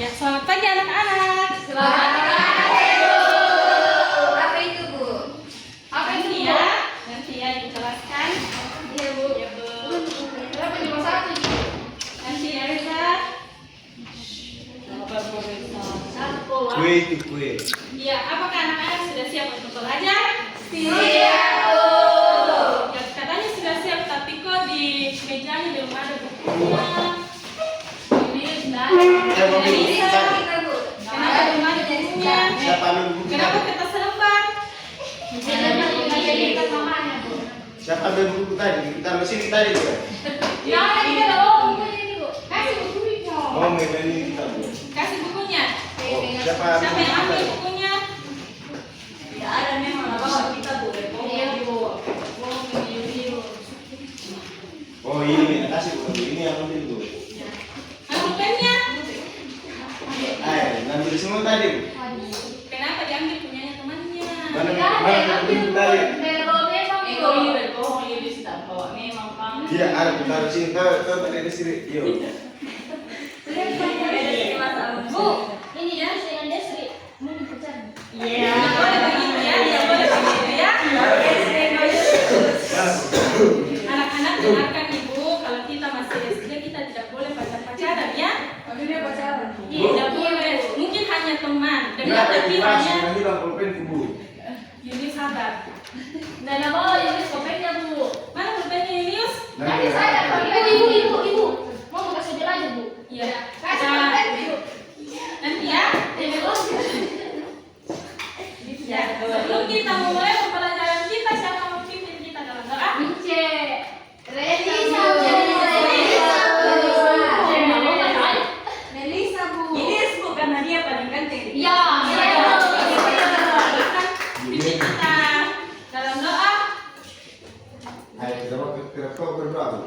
Ya, selamat pagi anak-anak. Selamat pagi, Bu. Apa itu, Bu? Apa itu, Bu? Nanti ya dijelaskan. Iya, Bu. Ya, Bu. Berapa cuma satu, Bu? Nanti ya, Reza. Kue itu kue. Ya, apakah anak-anak sudah siap untuk belajar? Siap, Bu. Ya, katanya sudah siap, tapi kok di mejanya belum ada bukunya. Ini sudah. Tidak bisa. Kita, Bu. Kenapa belum ada bukunya? Siapa ambil buku Kenapa tadi? kita selembar? Jadi mamanya, Bu. Siapa ambil buku tadi? Kita mesin tadi juga. Ya, ini ada oh, bukunya ini, Bu. Kasih bukunya. Oh, medan ini kita bu. Kasih bukunya. Oh, siapa Siapa yang ambil tadi? bukunya? Tidak ada memang apa kita boleh Iya, Bu. Oh, ini kasih bu. Ini yang ambil bu. Mana pulpennya? Ambil semua tadi bu. Kenapa diambil punyanya temannya? Mana Tidak ada yang ambil, Bu. tadi? Memang, Ego ini berbohong ini sudah bawa memang kami. Iya, ada kita harus sini. Kau tadi di sini. Yo. Bu, ini ya, saya Desri. Mau dipecat. Iya. Tidak boleh begitu ya. Tidak boleh begitu ya. Anak-anak dengarkan ibu, kalau kita masih SD kita tidak boleh pacaran ya. Tapi dia pacaran. Iya, tidak boleh. Mungkin hanya teman. Dengar Kenapa tapi dikasih? hanya. Nanti bang pulpen ke bu. Yuni sabar. Nggak mau, ini kopeknya, Bu. Mana pulpennya Yunius? Nanti saya, ibu. Mau kasih dia aja, Bu. Iya. Kasih Nah, kopek, Bu. nanti ya. Ini, Bu. Ya. Sebelum kita memulai pembelajaran kita, siapa mau pimpin kita dalam doa? Mince. Melisa, Bu. Ini sebut karena dia paling ganteng. Iya. Pimpin kita dalam doa. Ayo, kenapa kau berdoa bu?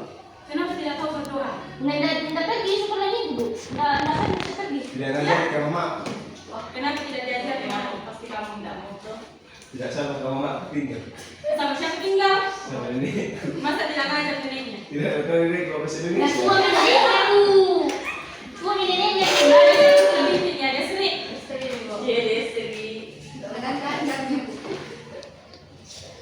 Kenapa tidak tahu berdoa? Nggak pergi sekolahnya, Bu. Nggak pergi. Tidak ngajar ke mama. Kenapa tidak diajar ya? Pasti kamu tidak mau tuh. Tidak sama ke mama tinggal. Sama siapa tinggal? Sama ini. Masa tidak ngajar neneknya? Tidak tahu ini kalau bahasa Nggak Indonesia. semua neneknya, Bu. Semua neneknya. Pimpin ya, Desri. Iya, Desri.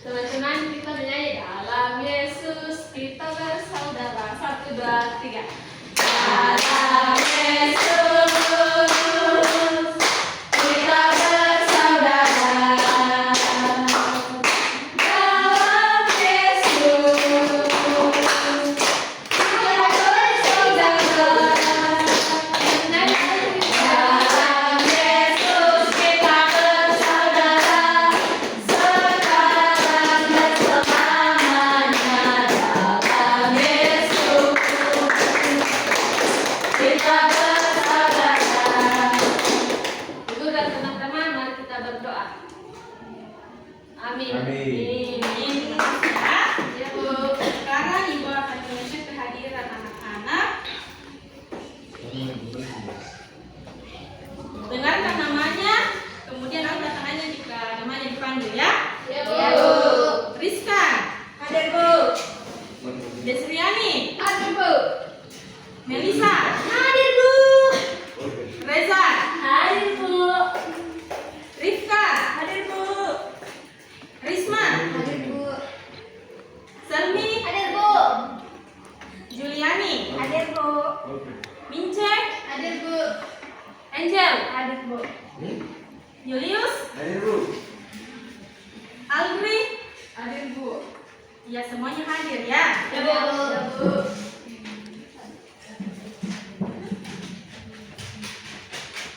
Teman-teman, kita bernyanyi dalam Yesus kita bersaudara. 1, 2, 3. Dalam Yesus kita bersaudara. Dalam Yesus kita bersaudara. Dalam Yesus kita bersaudara. Sekarang dan selamanya dalam Yesus kita bersaudara. Ibu dan teman-teman, mari kita berdoa. Amin. Amin. Ini ya. Ya, Bu. Sekarang Ibu akan mengecek kehadiran anak-anak. Dengarkan namanya, kemudian angkat tangannya jika namanya dipanggil ya. Ya, Bu. Rizka, Hadir, Bu. Desriani, Hadir, Bu. Melisa, Hadir, Bu. Reza, Hadir, Bu. Rifka, Hadir, Bu. Risma, Hadir, Bu. Selmi, Hadir, Bu. Juliani, Hadir, Bu. Mince, Hadir, Bu. Angel, Hadir, Bu. Julius, Ayo bu. Aldri. Hadir, Bu. Ya, semuanya hadir ya. Ya, Bu.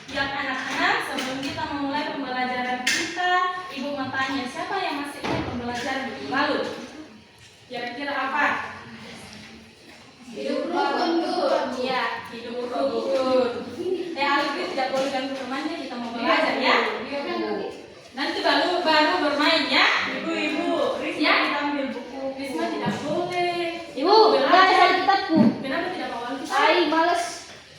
Ya anak-anak, sebelum kita memulai pembelajaran kita, Ibu mau tanya siapa yang masih ingat pembelajaran minggu lalu? Kira-kira apa? Hidup rukun, Bu. Iya, hidup rukun. Aldri tidak boleh ganggu temannya, kita mau belajar ya. Nanti baru bermain ya. Ibu, Risma Ya. kita ambil buku. Risma tidak boleh. Ibu, belajar. kitabku. Kenapa tidak bawa kita? Ay, males.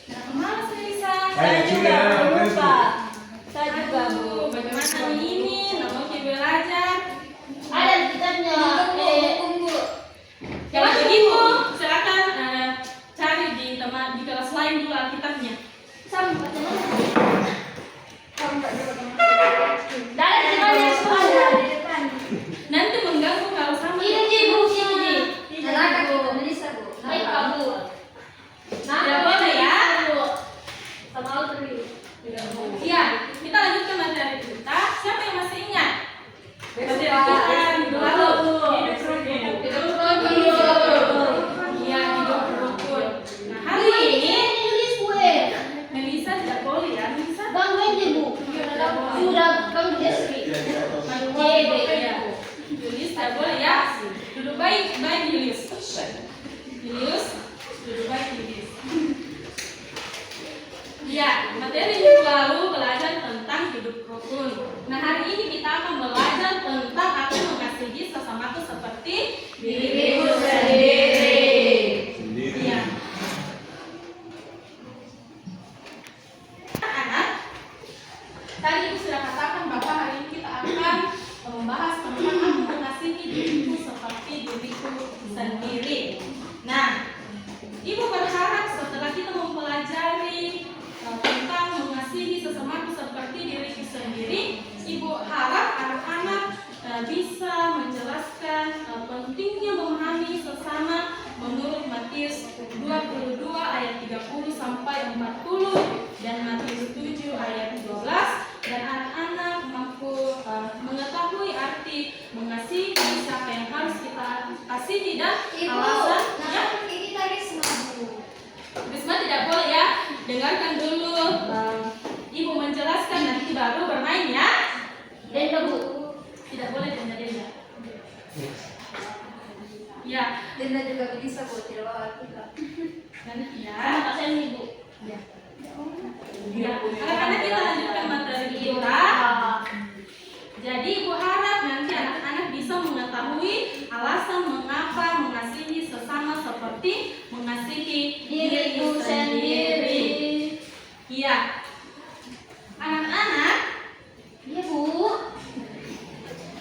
Kenapa malas Risa? Saya juga lupa. Saya juga, Bu. Aduh, bagaimana ini? Nggak mau kita belajar. Ada kitabnya. Kalau begitu, silakan cari di kelas lain dulu Alkitabnya. Sama, baik Julius. Julius, duduk baik Julius. Ya, materi minggu lalu belajar tentang hidup rukun. Nah, hari ini kita akan belajar tentang aku mengasihi sesamaku seperti diriku sendiri. Ya. Anak, tadi Ibu sudah katakan bahwa hari ini kita akan membahas tentang aku mengasihi diriku seperti diriku sendiri. Nah, Ibu berharap setelah kita mempelajari tentang mengasihi sesamaku seperti diriku sendiri, Ibu harap anak-anak bisa menjelaskan pentingnya memahami sesama menurut Matius 22 ayat 30 sampai 40 dan Matius 7 ayat 12, dan anak-anak mampu mengetahui arti mengasihi, siapa yang harus kita kasihi dan alasan. Ya, ini tadi semua. Risma tidak boleh ya. Dengarkan dulu Ibu menjelaskan, nanti baru bermain ya. Denda Bu. Tidak boleh denda. Ya, Denda juga bisa Bu, tidak bawa kita. nanti ya. Kasihan Ibu. Ya. Ya, anak-anak kita lanjutkan materi kita. Jadi Ibu harap nanti anak-anak bisa mengetahui alasan mengapa mengasihi sesama seperti mengasihi diriku sendiri. Iya. Anak-anak, Iya Bu.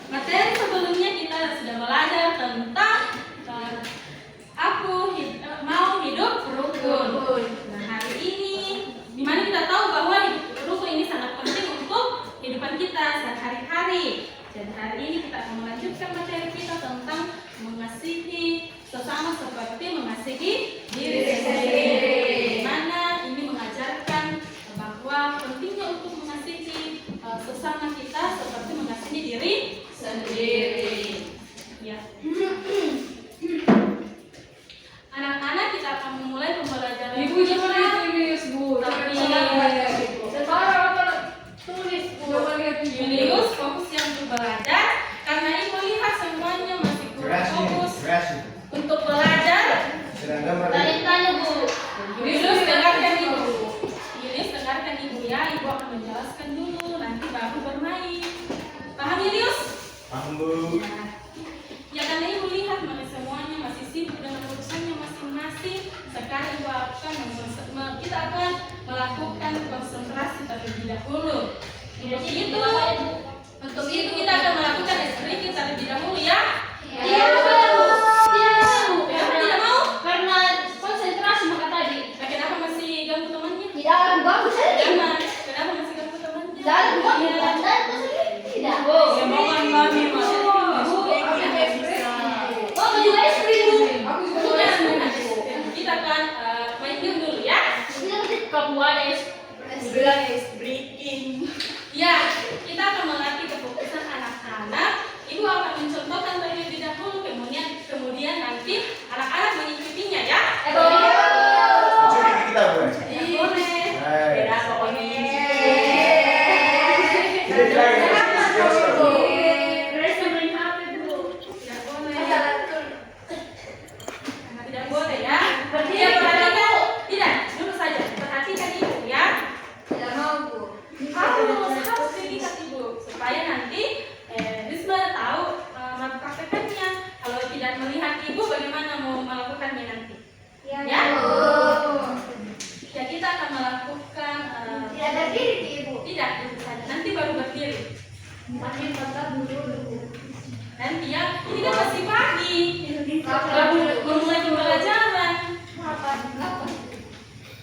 materi sebelumnya kita sudah belajar tentang mau hidup rukun. Nah, hari ini dimana kita tahu bahwa hidup rukun ini sangat penting untuk kehidupan kita sehari-hari. Dan hari ini kita akan melanjutkan materi kita tentang mengasihi sesama seperti mengasihi diri sendiri. Dimana ini mengajarkan bahwa pentingnya untuk mengasihi sesama kita seperti mengasihi diri sendiri. Ya. Anak-anak, kita akan memulai pembelajaran Ibu jangan tulis Bu. Tapi Sekarang apa tulis Bu? Coba lihat Ibu. Julius fokus yang untuk belajar, karena Ibu lihat semuanya masih kurang fokus untuk belajar. Sedang gambar. Tanya Bu. Julius dengarkan Ibu. Julius dengarkan Ibu ya. Ibu akan menjelaskan dulu, nanti baru bermain. Paham Julius? Paham Bu. Ya, karena Ibu lihat mereka semuanya masih sibuk dengan urusannya masing-masing. Sekarang Ibu kita akan melakukan konsentrasi terlebih dahulu. Untuk itu kita akan melakukan stretching terlebih dahulu ya. Iya Bu. Kenapa tidak mau? Karena konsentrasi maka tadi. Nah, kenapa masih ganggu temannya? Tidak bagus tadi. Kenapa masih ganggu temannya? Dan bagus Iya. dan tidak. Ya mau kan mami mas. Oh, juga es krim Bu. Aku juga Sudah, sudah. kita akan main game dulu ya. Kamu ada es. Bilang is breaking. Ya, kita akan melatih kefokusan anak-anak. Ibu akan mencontohkan terlebih dahulu, kemudian nanti anak-anak mengikutinya ya. Curi kita Bu. Ya, boleh. Beda pokoknya. Tidak lagi. Tidak boleh. Tidak boleh ya. Ya, perhatikan. Tidak, dulu saja. Perhatikan Ibu ya. Tidak mau Bu. Harus dilihat Ibu supaya nanti Risma tahu mempraktekannya. Kalau tidak melihat Ibu, bagaimana mau melakukannya nanti? Ya. Ya, kita akan melakukan Tidak berdiri Ibu. tidak duduk saja. Nanti baru berdiri. Makin tetap dulu. Nanti ya, ini kan masih pagi. Baru memulai pembelajaran.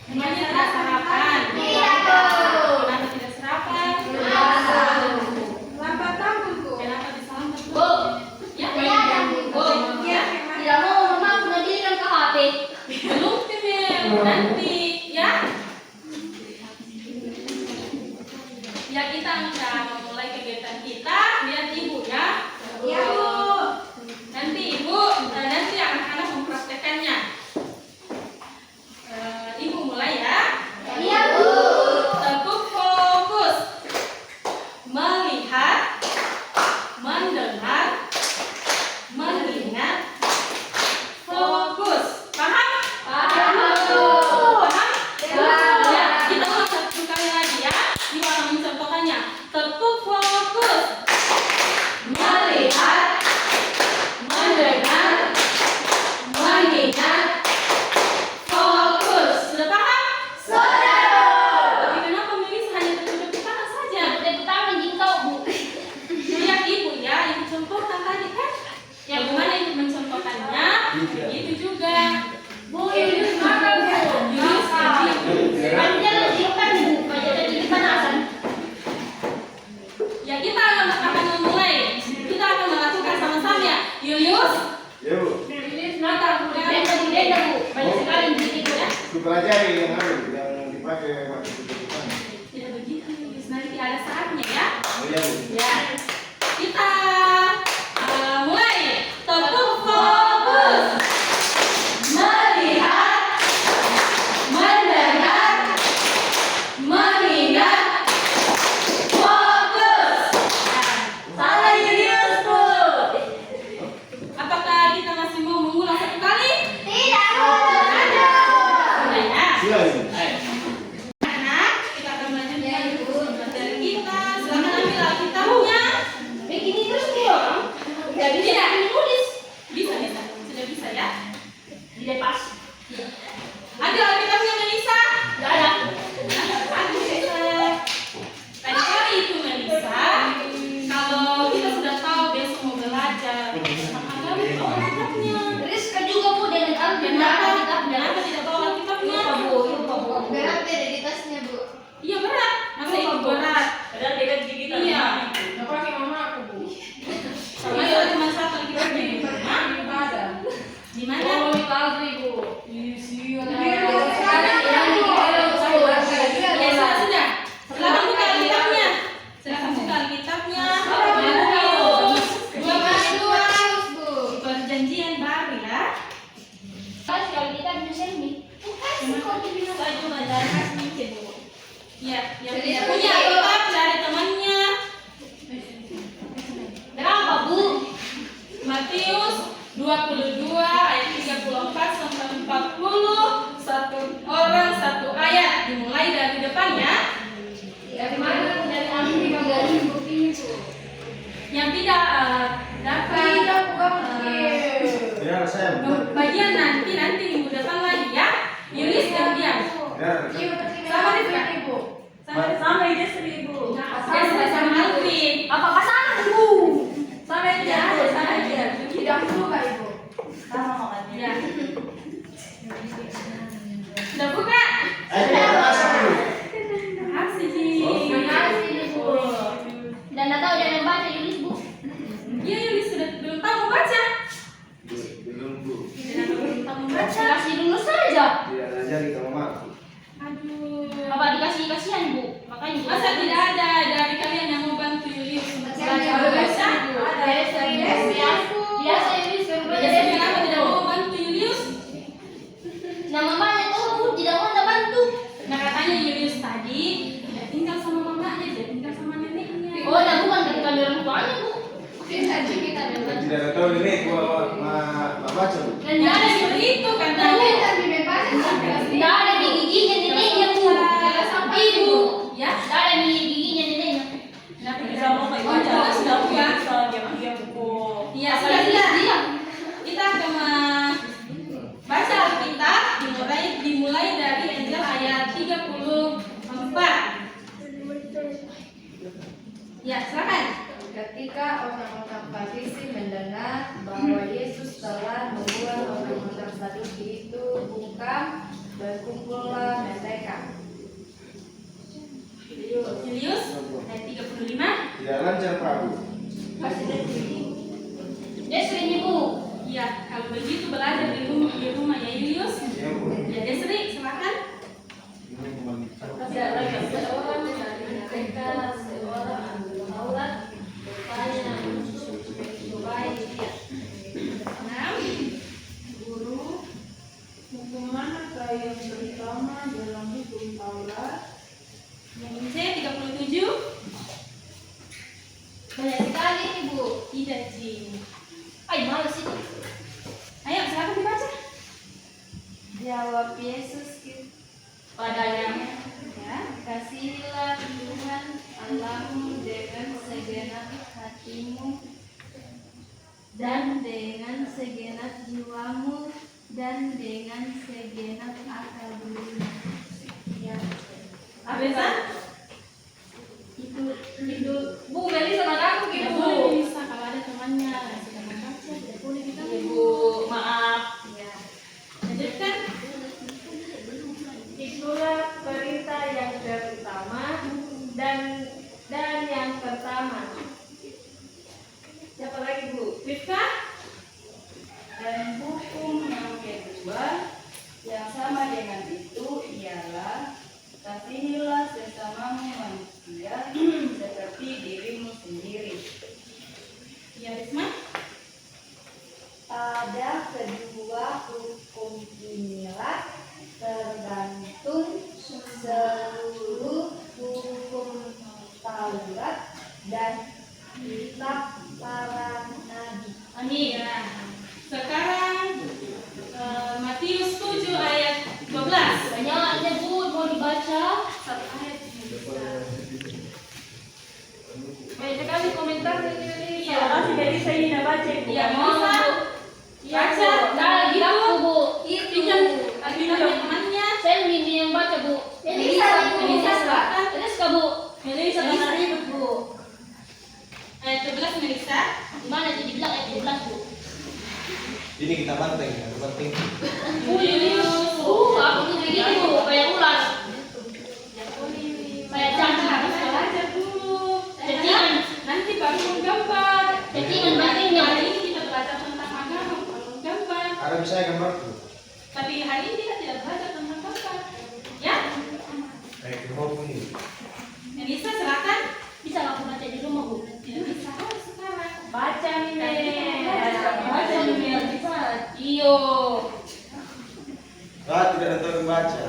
Namanya tidak sarapan. Iya. Kenapa tidak sarapan? Lambat tampil Bu. Kenapa bisa lambat? Bu. Ya, Bu. Tidak mau mama mengadikan ke HP. belum Timel. Nanti ya. Ya, kita akan memulai kegiatan kita. Lihat Ibu ya. Iya Bu. Nanti Ibu, nanti anak-anak mempraktekannya. Ibu mulai ya. Iya Bu. Tekuk fokus. Melihat, mendengar, mengingat, Ya, kita mulai. Tepuk fokus. Melihat, mendengar, mengingat, fokus. Salah Julius, Bu. Apakah kita masih mau mengulang satu kali? Tidak. Sudah ya. Silakan. Anak, kita akan melanjutkan materi kita. Silakan ambil Alkitabnya. Begini terus nih orang. Tidak bisa menulis. Bisa. Sudah bisa ya. Tidak pas. Ambil Alkitabnya, Melisa. Tidak ada. Aduh, tadi kali itu Melisa. Kalau kita sudah tahu besok mau belajar tentang agama, bawa Alkitabnya. Rizka juga Bu dengan Kenapa tidak bawa Alkitabnya? Berat beda di tasnya Bu. Iya berat. Masa itu berat? Padahal beda di kita. Iya. Nggak pakai mama aku, Bu. Ayo cuma satu Alkitabnya. Di mana? Oh, di pabrik, Bu. Iya, Ya sudah. Silakan buka Alkitabnya. Silakan buka Alkitabnya. Matius 22 Bu. Perjanjian baru ya. Kalau kita bisa ini. Saya cuma dari kasih ke Bu. Ya, yang tidak punya Alkitab cari temannya. Berapa Bu? Matius 22 ayat 34 sampai 40. Satu orang satu ayat, dimulai dari depannya. Dari mana? Dari Amri dari buktinya Bu. Yang tidak dapat Ya, saya. bagian nanti minggu depan lagi ya. Yulis dan diam. Ya. Sama Rifka. Sama ide 1000. Ya, sama Alvin. Apa pasangan Bu? Sama aja, sama aja. Tidak suka, Ibu. Sama makanya. Ya. Sudah buka? Ayo kita masak dulu. Makasih, Ji. Makasih Bu. Dan tidak tahu jangan baca Yulis Bu. Iya, Yulis sudah belum tahu membaca. Belum, Bu. Belum tahu membaca. Kasih dulu saja. Tidak ngajari sama mama. Aduh. Apa dikasih kasihan Bu? Makanya Bu. Masa tidak ada dari kalian yang mau bantu Yulis untuk belajar membaca? Biasa Yulis Biasanya kenapa tidak mau bantu Yulius? Nah mamanya tuh Bu tidak mau bantu. Nah katanya Yulius tadi tidak tinggal sama mamanya, dia tinggal sama neneknya. Oh, nah bukan ketika orang tuanya Bu. Tidak tahu ini gua baca, Bu. Dan Ya ada seperti itu katanya. tidak ada di giginya neneknya Bu. Ibu. Ya, Tidak ada di giginya neneknya. kenapa Bisa tidak mau mau? kayak Oh, jelas sudah buka. dia buku. Iya, sudah. Kita akan baca Alkitab dimulai dari Injil ayat 34. Ya, silakan. Ketika orang-orang Farisi mendengar bahwa Yesus telah membuang orang-orang Saduki itu bungkam, berkumpullah mereka. Julius ayat 35. Tidak lancar, Prabu. Desri Bu. Ya, kalau begitu belajar di rumah ya Julius. Ya, Bu. Ya Desri, silakan. Ini cuma Seorang dari mereka seorang ahli Taurat bertanya supaya dia, Nah, Guru, hukum manakah yang pertama dalam hukum Taurat? yang C 37. Banyak sekali nih Bu. Tidak, Ji. Ay, males itu. Ayo, silakan dibaca. Jawab Yesus padanya, Ya. kasihilah Tuhan Allahmu dengan segenap hatimu dan dengan segenap jiwamu dan dengan segenap akal budimu. Ya, Abesa? itu Bu, Meli sama aku Tidak gitu. boleh bisa kalau ada temannya yang sedang membaca, tidak boleh diganggu. Bu, maaf. ya. Lanjutkan. Itulah perintah yang terutama dan yang pertama. Siapa lagi Bu? Rifka? Dan hukum yang kedua yang sama dengan itu ialah kasihilah sesamamu manusia seperti dirimu Ya, Risma. Pada kedua hukum inilah tergantung seluruh hukum Taurat dan kitab para nabi. Amin. Ya. Sekarang Matius 7 ayat 12. Banyaknya Bu, mau dibaca. Satu ayat yang bisa. Banyak sekali komentar ini. Iya. Makasih dari saya tidak baca. Iya, Mau, bisa. Bu. Baca. Nah, gitu Bu. Pinjam temannya. Saya ini yang baca Bu. Elisa, Bu. Elisa, silakan. Elisa Bu. Melisa jangan ribut Bu. Ayat 12 Melisa. Gimana jadi bilang ayat 12 Bu? Ini kita banteng, kita banteng. Aku tuh begini Bu, kayak ular. Kayak jangan harus Belajar dulu. Settingan. Nanti baru menggambar. Settingan batinnya. Hari ini kita belajar tentang agama, bukan menggambar. Ada bisa gambar tuh. Tapi hari ini kita tidak belajar tentang gambar. Ya? Kayak kita mau ini. Melisa, silakan. Bisa aku baca di rumah Bu? Tidak bisa harus sekarang. Baca nih, Baca nih biar bisa. Iyo. Tidak ada yang baca.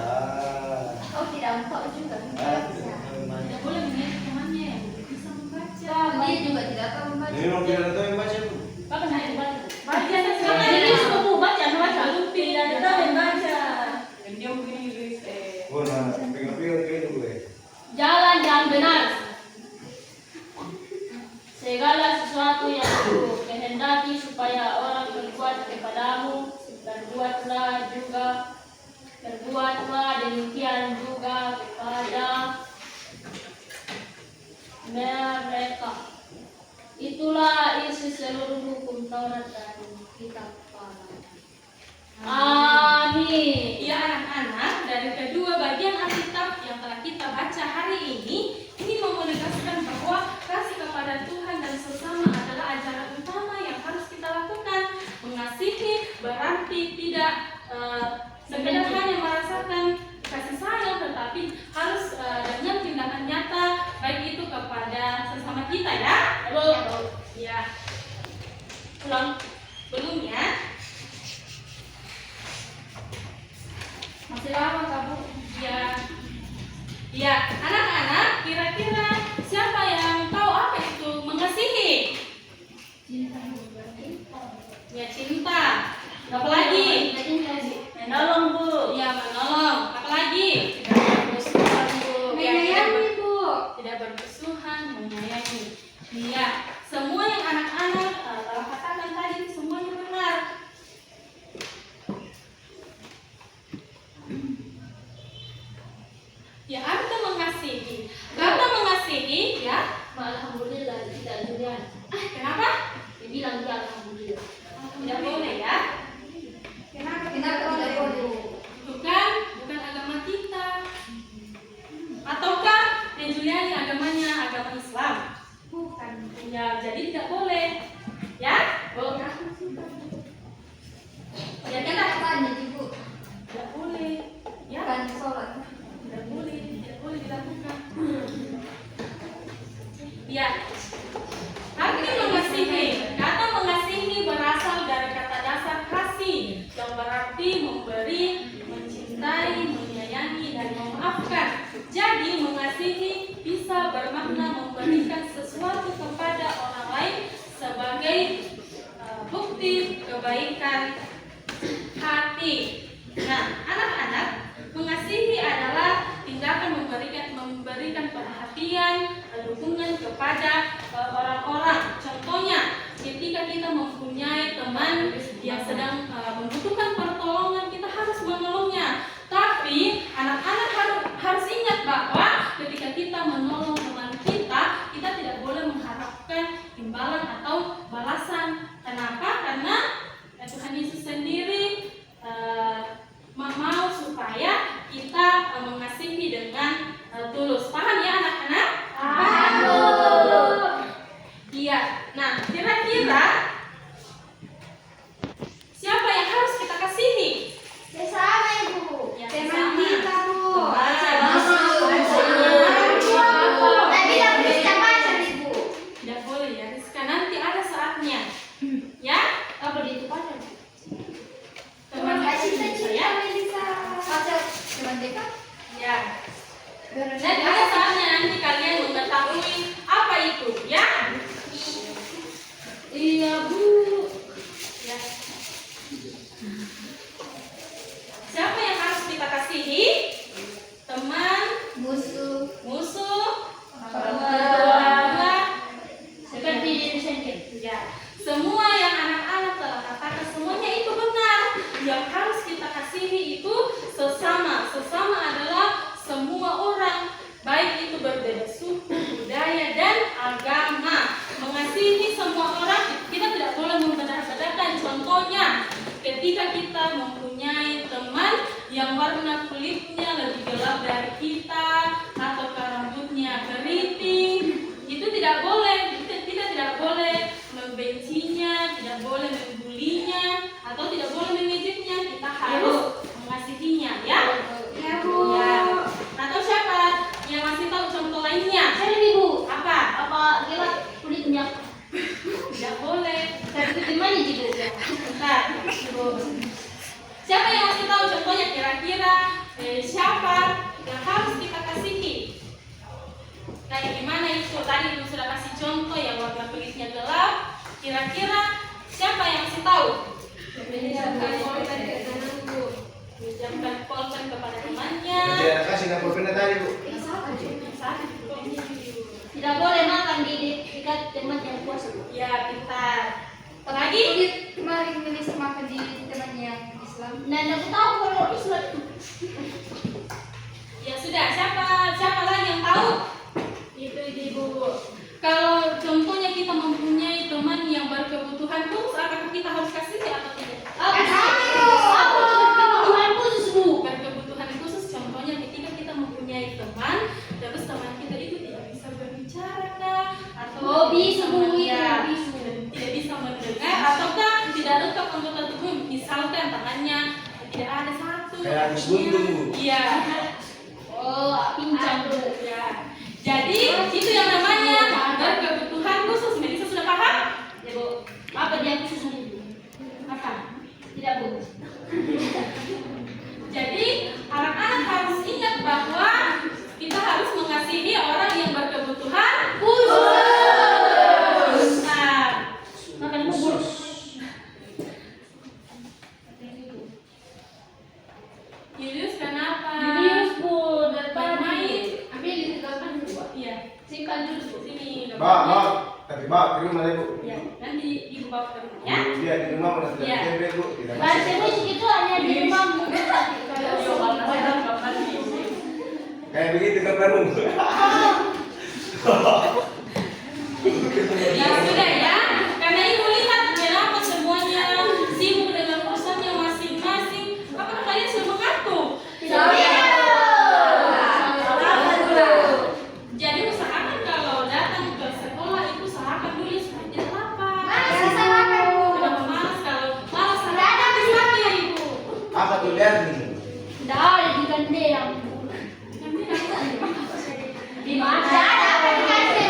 Oh tidak engkau juga. Tidak ada yang baca. Tidak boleh melihat temannya yang bisa membaca. Dia juga tidak tahu membaca. Ini memang tidak ada yang baca tuh. Kapan saya dibaca? Baca Kapan jadi suka Bu baca? Belum Tidak ada yang baca. Dia begini Riz. Oh, nah, pegang-pegang kayak gue. Jalan yang benar. Segala sesuatu yang aku kehendaki supaya orang berbuat kepadamu, berbuatlah demikian juga kepada mereka. Itulah isi seluruh hukum Taurat dan kitab para nabi. Amin. Ya anak-anak, dari kedua bagian Alkitab yang telah kita baca hari ini menegaskan bahwa kasih kepada Tuhan dan sesama adalah ajaran utama yang harus kita lakukan. Mengasihi berarti tidak sekedar hanya merasakan kasih sayang, tetapi harus dengan tindakan nyata, baik itu kepada sesama kita ya. Ya. Ulang. Belum ya? Masih lama kamu. Ya. Ya, anak-anak, kira-kira siapa yang tahu apa itu mengasihi? Ya, cinta. Apa lagi? Menolong Bu. Ya, menolong. Apa lagi? Menyayangi Bu. Tidak bermusuhan, menyayangi. Iya, semua yang anak-anak telah katakan tadi semuanya benar. Ya, arti mengasihi. Kata mengasihi, ya. Alhamdulillah tidak Julian. Kenapa? Dia bilang dia alhamdulillah. Tidak boleh ya. Kenapa tidak boleh? Bukan agama kita. Ataukah yang Juliani agamanya agama Islam? Bukan. Ya, jadi tidak boleh. Ya? Ya, kita Apanya Ibu? tidak boleh. Ya, Bukan sholat. tidak boleh dilakukan. Ya. Arti mengasihi. Kata mengasihi berasal dari kata dasar kasih yang berarti memberi, mencintai, menyayangi, dan memaafkan. Jadi mengasihi bisa bermakna memberikan sesuatu kepada orang lain sebagai bukti kebaikan hati. Nah, anak-anak, mengasihi adalah tindakan memberikan perhatian, dukungan kepada orang-orang. Contohnya, ketika kita mempunyai teman yang sedang membutuhkan pertolongan, kita harus menolongnya. Tapi anak-anak harus ingat bahwa ketika kita menolong teman kita, kita tidak boleh mengharapkan imbalan atau balasan. Kenapa? Karena Tuhan Yesus sendiri mau supaya kita mengasihi dengan tulus. Paham ya anak-anak? Paham. Iya. Nah, kira-kira siapa yang harus kita kasihi? Sesama Ibu. Ya, Teman sesama. kita Bu. Teman. itu, ya? Iya, Bu. Ya. Siapa yang harus kita kasihi? Teman, Musuh. musuh, Orang tua, seperti diri sendiri. ya. Semua yang anak-anak telah katakan semuanya itu benar. Yang harus kita kasihi itu sesama. Sesama adalah semua orang, baik itu berbeda suku, budaya, dan agama. Mengasihi semua orang, kita tidak boleh membenar-benarkan. Contohnya, ketika kita mempunyai teman yang warna kulitnya lebih gelap dari kita, atau rambutnya keriting, itu tidak boleh. Kita tidak boleh membencinya, tidak boleh membulinya, atau tidak boleh mengejeknya. Kita harus mengasihinya, ya. Iya, Bu. Ya. Atau siapa yang masih tahu contoh lainnya? Saya nih, Bu. Apa? Apa gelap kulitnya? Tidak boleh. Saya gimana sih, Bu? Bentar, Ibu. Siapa yang masih tahu contohnya kira-kira siapa yang harus kita kasihi? Kayak gimana itu? Tadi Ibu sudah kasih contoh yang warna kulitnya gelap. Kira-kira siapa yang masih tahu? Menjamkan pulpen kepada temannya. Dia kasih nak pulpen tadi, Bu. Tidak boleh makan di dekat teman yang puasa, Bu. Ya, pintar. Lagi? Kemarin Melisa makan di teman yang Islam. Nah, aku tahu kalau Islam itu. Ya sudah, siapa lagi yang tahu? Itu Ibu. Kalau contohnya kita mempunyai teman yang berkebutuhan khusus, apakah kita harus kasih atau tidak? Apa kebutuhan khusus, Bu? Berkebutuhan khusus contohnya ketika kita mempunyai teman, terus teman kita itu tidak bisa berbicara kah? Atau Oh, bisa, Bu. ya, Bisa. tidak bisa mendengar, ataukah tidak lengkap anggota tubuh, misalkan tangannya tidak ada satu. Kayak habis buntung, Bu. Iya. Oh, pincang, Bu. Ya. Jadi itu yang namanya berkebutuhan khusus. Melisa sudah paham? Ya, Bu. Apa dia khusus, Bu? Apa? Tidak, Bu. Jadi anak-anak harus ingat bahwa kita harus mengasihi orang yang berkebutuhan khusus. Nah, Makan bubur. Julius kenapa? Julius, Bu. Dari Bermain. Ambil di depan, Bu. Iya. Simpan dulu, Bu. Sini. Ba. Tapi ba, di rumah deh, Bu. Ya, nanti ibu bawa ke rumah ya. Dia di rumah mana sudah Iya. tembel, Bu. Tidak Bahasa masuk. musik itu hanya di rumahmu. Kayak begitu kan baru. Ya sudah ya. Karena ibu lihat kenapa semuanya sibuk dengan urusannya masing-masing. Apakah kalian sudah mengantuk? Jadi usahakan kalau datang ke sekolah itu usahakan dulu supaya tidak lapar. Kenapa malas? Kalau malas ada dipakai ibu. Apa tuh lihat nih? Tidak ada di gandeng. Nanti aku Di mana? Ada apa di gandeng?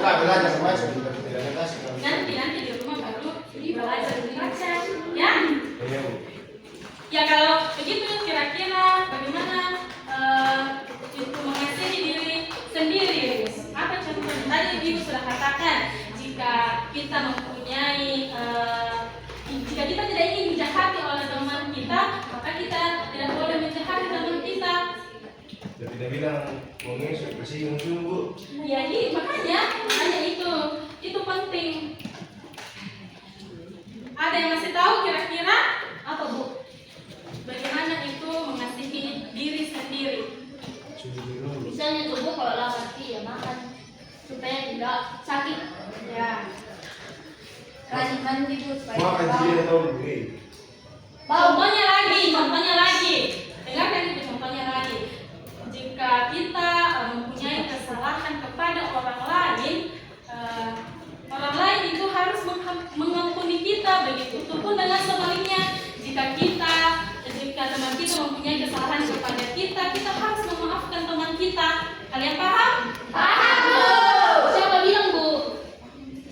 tak belajar sama saya kita tidak kasih. Nanti di rumah baru belajar membaca, ya. Iya. Ya kalau begitu kira-kira bagaimana itu mengasihi diri sendiri. Apa contohnya? Tadi Ibu sudah katakan jika kita mempunyai jika kita tidak ingin dijahati oleh teman kita, maka kita tidak boleh menjahati teman kita. Dia tidak bilang mau ngesuk bersih sungguh. Ya, makanya itu penting. Ada yang masih tahu kira-kira apa Bu? Bagaimana itu mengasihi diri sendiri? Misalnya tubuh kalau lapar ya makan supaya tidak sakit. Ya. Rajin mandi Bu supaya Makan bau. dia tahu begini. Contohnya lagi. Dengarkan itu contohnya lagi. Jika kita mempunyai kesalahan kepada orang lain itu harus mengampuni kita, begitu pun dengan sebaliknya. Jika teman kita mempunyai kesalahan kepada kita harus memaafkan teman kita. Kalian paham? Paham Bu. Siapa bilang Bu?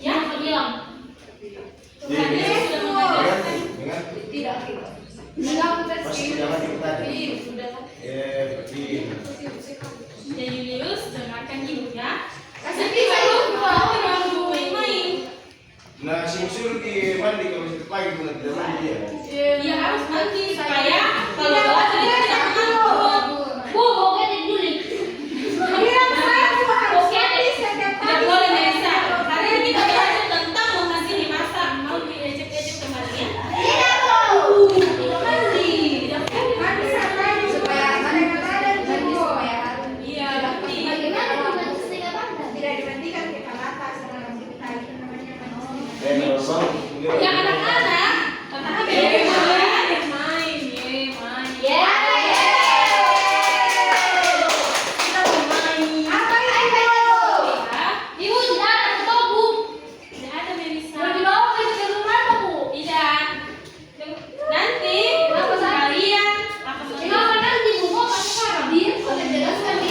Ya? Siapa bilang? Tuhan Yesus sudah mengajarkan. Ingat? Tidak. Enggak Masih jangan ditanya. sudah. Pergi. Ya Julius, dengarkan ibu ya. Kasih Nanti pisau. baru ganggu main-main. Nah, si musuh di mandi kalau situ pagi pun tidak mandi dia. Dia harus mandi supaya kalau belajar itu tidak ngantuk. Bu, bokeh dulu. Tidak boleh Melisa. Hari ini kita belajar tentang mengasihi masa. Mau diejek-ejek temannya? Tidak mandi. Tidak mandi. Supaya mandi supaya harum. Iya, mandi. Bagaimana dengan setengah badan? Tidak dimandikan ke mata sama langsung ditarik namanya Kalau mau, Ya anak-anak, main. Ya. Kita mau main. Apa itu? Ya, Ibu tidak ada ketemu Bu. tidak ada Melisa. Mau dibawa ke rumah Bu. Tidak. Nanti kalian akan Kenapa nanti Bu mau pas sekarang? Dia sudah jelaskan di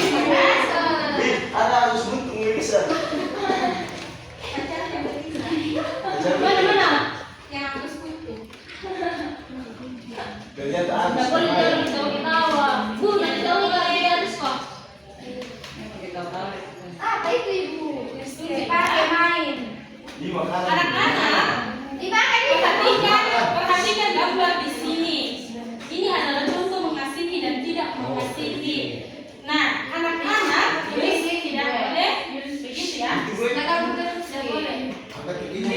ada harus buntung bisa. Mana? yang harus putih. Ternyata Tidak harus. boleh ketawa-ketawa. Bu, nanti tahu kalau yang harus kok. Apa itu Ibu? Dipakai main. Di makanan. anak-anak Dipakai perhatikan gambar di sini. Ini adalah contoh mengasihi dan tidak mengasihi. Nah, anak-anak ini tidak boleh begitu ya. Nah, kamu terus Tidak boleh. Angkat begini.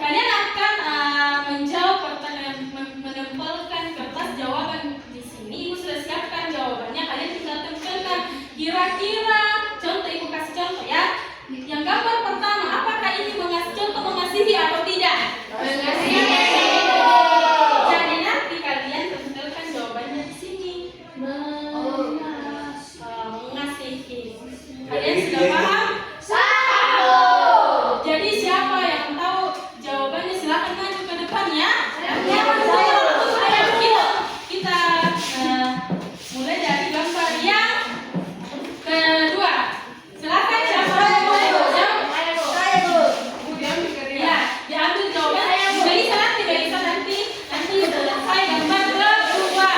Kalian akan menjawab pertanyaan, menempelkan kertas jawaban di sini. Ibu sudah siapkan jawabannya. Kalian tinggal tempelkan. Kira-kira contoh, Ibu kasih contoh ya. Yang gambar pertama, apakah ini contoh mengasihi atau tidak? Jadi nanti kalian tempelkan jawabannya di sini. Mengasihi. Kalian sudah paham? Jadi siapa yang tahu jawabannya silakan maju ke depan ya. Kita mulai dari gambar yang kedua. Silakan siapa yang mau jawab? Ya, diambil jawaban. Melisa nanti selesai gambar kedua.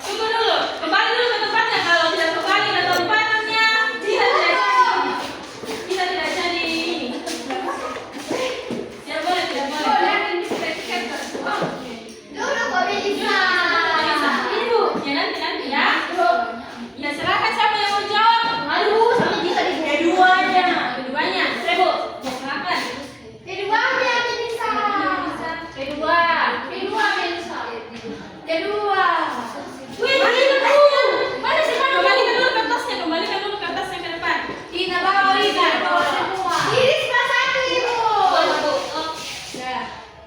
Tunggu dulu. Kembali dulu ke tempatnya. Kalau tidak kembali ke tempatnya, kita tidak jadi. Tidak boleh. Ini Bu, ya nanti ya. Ya silakan siapa yang mau jawab? Keduanya. Silakan. Kembalikan dulu kertasnya ke depan.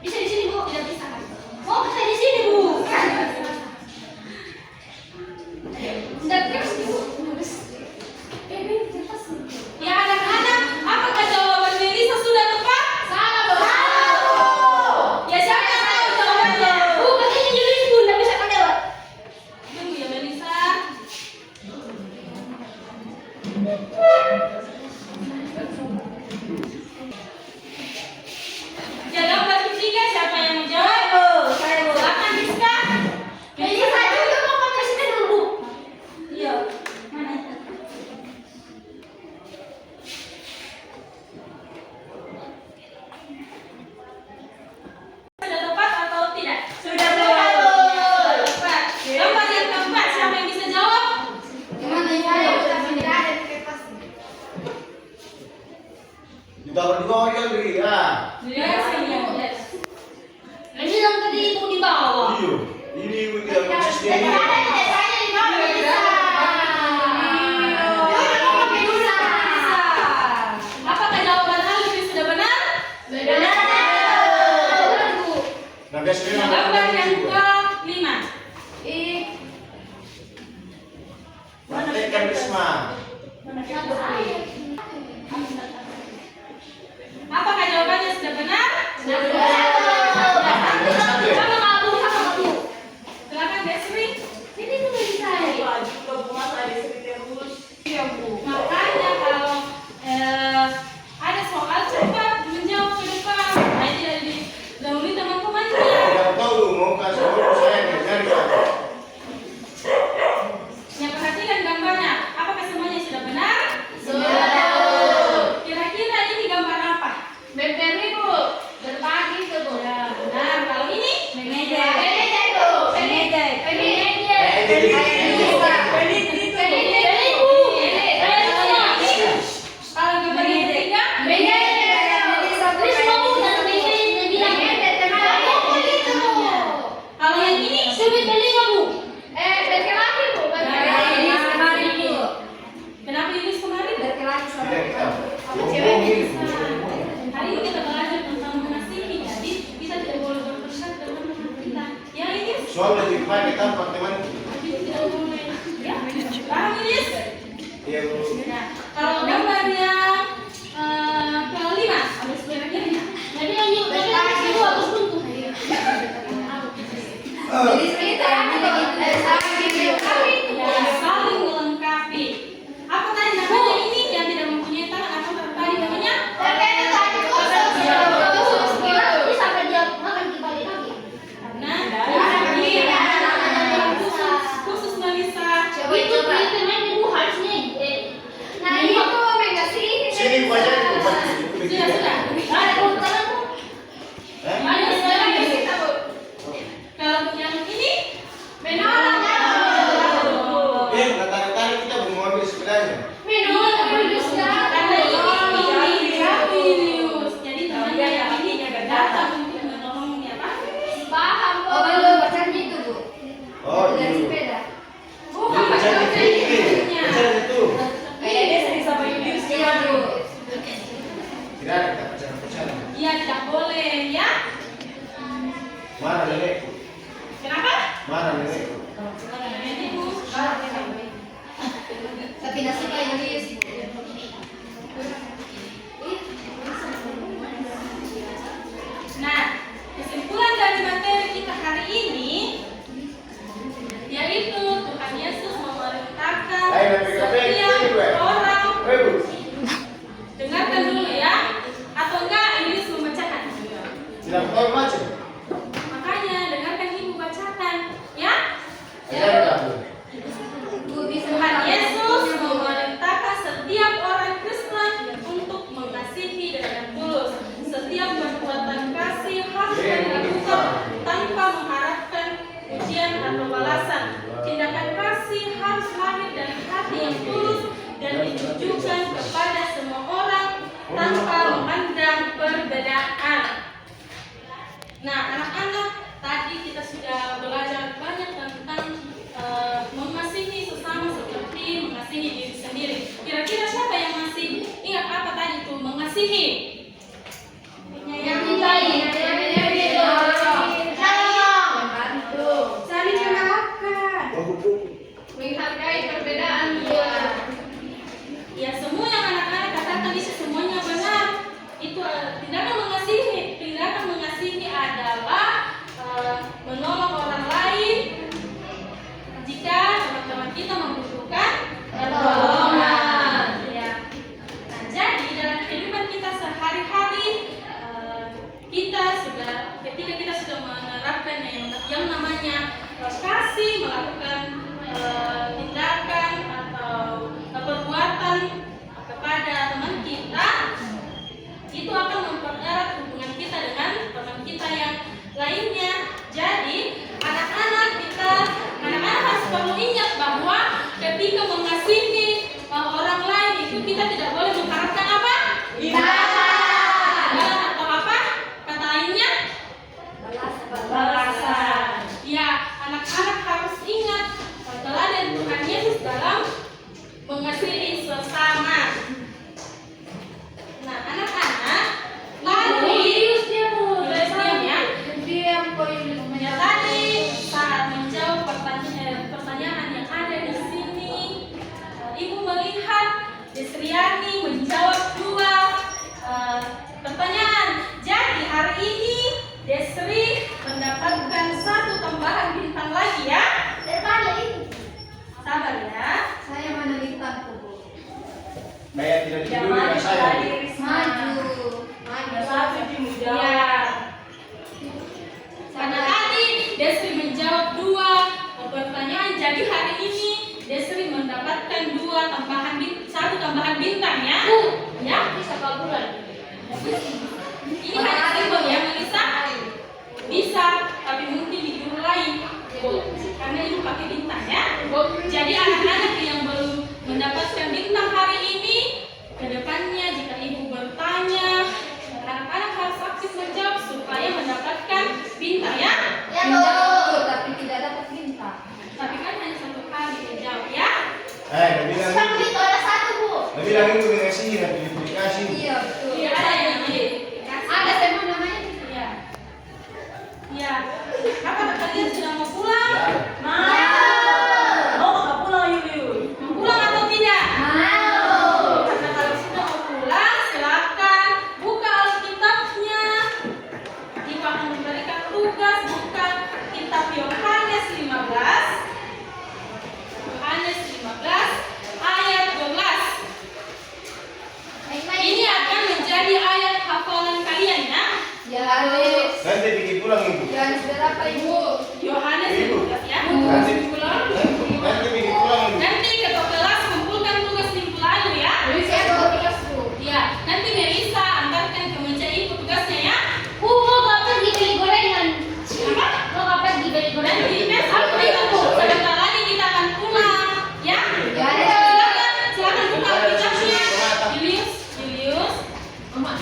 Bisa di sini Bu, tidak bisa kan? Mau bisa di sini Bu. Ya anak-anak, apakah jawaban Melisa sudah tepat? Salah Bu. Ya siapa yang gambar yang kelima. Praktekkan Risma. Apakah jawabannya sudah benar? Sama kamu. Silakan Desri. Ini tuh dari saya. Iya Bu. Makanya kalau ada soal cepat menjawab ke depan. Nah, tidak didahului teman-temannya. Tidak tahu mau kasih tahu saya dari apa. Yang perhatikan gambarnya. Apakah semuanya sudah benar? Kira-kira ini gambar apa? Berberi Bu, berbagi itu Bu. Ya, benar. Kalau ini Manajer. Manajer Bu, Manajer. kalau gambar yang ketiga, kalau yang ini kenapa Yunus kemarin? Tidak kita. Hari ini kita belajar tentang mengasihi. Jadi kita tidak boleh berpersat dengan teman kita. Ya Yunus? Soalnya dipakai tanpa teman. Tidak boleh. Ya, paham Yunus? Iya Bu. Nah, kalau gambar yang kelima, habis kira-kira. Ya, saling melengkapi. Apa tadi namanya ini yang tidak mempunyai tangan? Apa tadi namanya? Karena khusus Melisa. Sini baca itu. Sudah. Ayo sekarang kita Bu. Kalau yang ini Tadi kita belum ambil sepedanya. karena ini Rapilius. Jadi temannya yang ini datang untuk menolongnya, Pak. Oh iya. Bukan Pak, Baca baca itu. ini. Baca itu. Kayaknya sering sama Yudis ya, Bu. Tidak ada kita baca. Iya, tidak boleh ya. Mana nenekku? Kenapa? Mana nenekku? Ini Bu. Tapi nasibnya Yudis. Nah, kesimpulan dari materi kita hari ini yaitu Tuhan Yesus memerintahkan setiap orang. Dengarkan dulu ya, atau enggak Yunus membacakan. Tidak tahu baca. Makanya dengarkan Ibu bacakan, ya. Ajar kamu. Tuhan Yesus memerintahkan setiap orang Kristen untuk mengasihi dengan tulus. Setiap perbuatan kasih harus dilakukan tanpa mengharapkan pujian atau balasan. Tindakan kasih harus lahir dari hati yang tulus dan ditujukan kepada semua orang tanpa memandang perbedaan. Nah, anak-anak, tadi kita sudah belajar banyak tentang mengasihi sesama seperti mengasihi diri sendiri. Kira-kira siapa yang masih ingat apa tadi itu mengasihi? Saling memaafkan. Menghargai perbedaan. Ya, semua yang anak-anak katakan itu semuanya benar. Itu tindakan mengasihi. Tindakan mengasihi adalah menolong orang lain jika teman-teman kita membutuhkan pertolongan. Ya. Nah, jadi dalam kehidupan kita sehari-hari ketika kita sudah menerapkan yang namanya kasih, melakukan tindakan atau perbuatan kepada teman kita, itu akan mempererat hubungan kita dengan teman kita yang lainnya. Jadi anak-anak harus perlu ingat bahwa ketika mengasihi orang lain itu kita tidak boleh mengharapkan apa? Atau apa? Kata lainnya? Balasan. Ya, anak-anak harus ingat teladan Tuhan Yesus dalam mengasihi sesama. Nah, anak-anak, lalu diam ya. Desriani menjawab 2 pertanyaan. Jadi hari ini Desri mendapatkan 1 tambahan bintang lagi ya. Sabar ya. Saya mana bintangku, Bu? Kayak tidak Yang diduri maju saya. tadi Risma. Maju. Yang satu dimudah. Ya. Karena tadi Desri menjawab 2 pertanyaan, jadi hari ini Desri mendapatkan 1 tambahan bintang ya. Ya. Bisa kabulan. Ini hanya simbol ya, Melisa. Bisa, tapi mungkin di guru lain. Karena ibu pakai bintang ya. Jadi anak-anak yang belum mendapatkan bintang hari ini, kedepannya jika ibu bertanya, anak-anak harus aktif menjawab supaya mendapatkan bintang ya. Ya, Bu, tapi tidak dapat bintang. Tapi kan hanya 1 kali menjawab ya. Nabilang Tapi itu ada 1, Bu. itu dikasih, nanti dikasih. Iya, betul. Iya, ada yang dikasih. Ada tema namanya. Iya. Iya. Apa kalian sudah mau pulang? Oh, nggak pulang Yuyun. Mau pulang atau tidak? Mau. Karena kalau sudah mau pulang, silakan buka Alkitabnya. Ibu akan memberikan tugas buka kitab Yohanes 15. Yohanes 15 ayat 12. Ini akan menjadi ayat hafalan kalian ya. Ya, harus. Nanti bikin pulang ibu. Yohanes berapa, Ibu? Yohanes 15 ya. Nanti Pulang. nanti bikin pulang ibu. Nanti ketua kelas kumpulkan tugas minggu lalu ya. Saya bawa tugas, Bu. Ya, nanti Melisa antarkan ke meja ibu tugasnya ya. Mau kapan dibeli gorengan? Apa? Mau kapan dibeli gorengan? Nanti besok kita sebentar lagi kita akan pulang ya. Ya, Silakan buka Alkitabnya. Julius. Julius. Mama,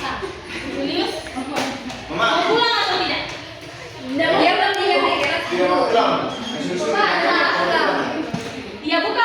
Mau pulang atau tidak? Dia belum di kelas, tidak Bu. mau pulang. Susul Pak, pulang. Dia buka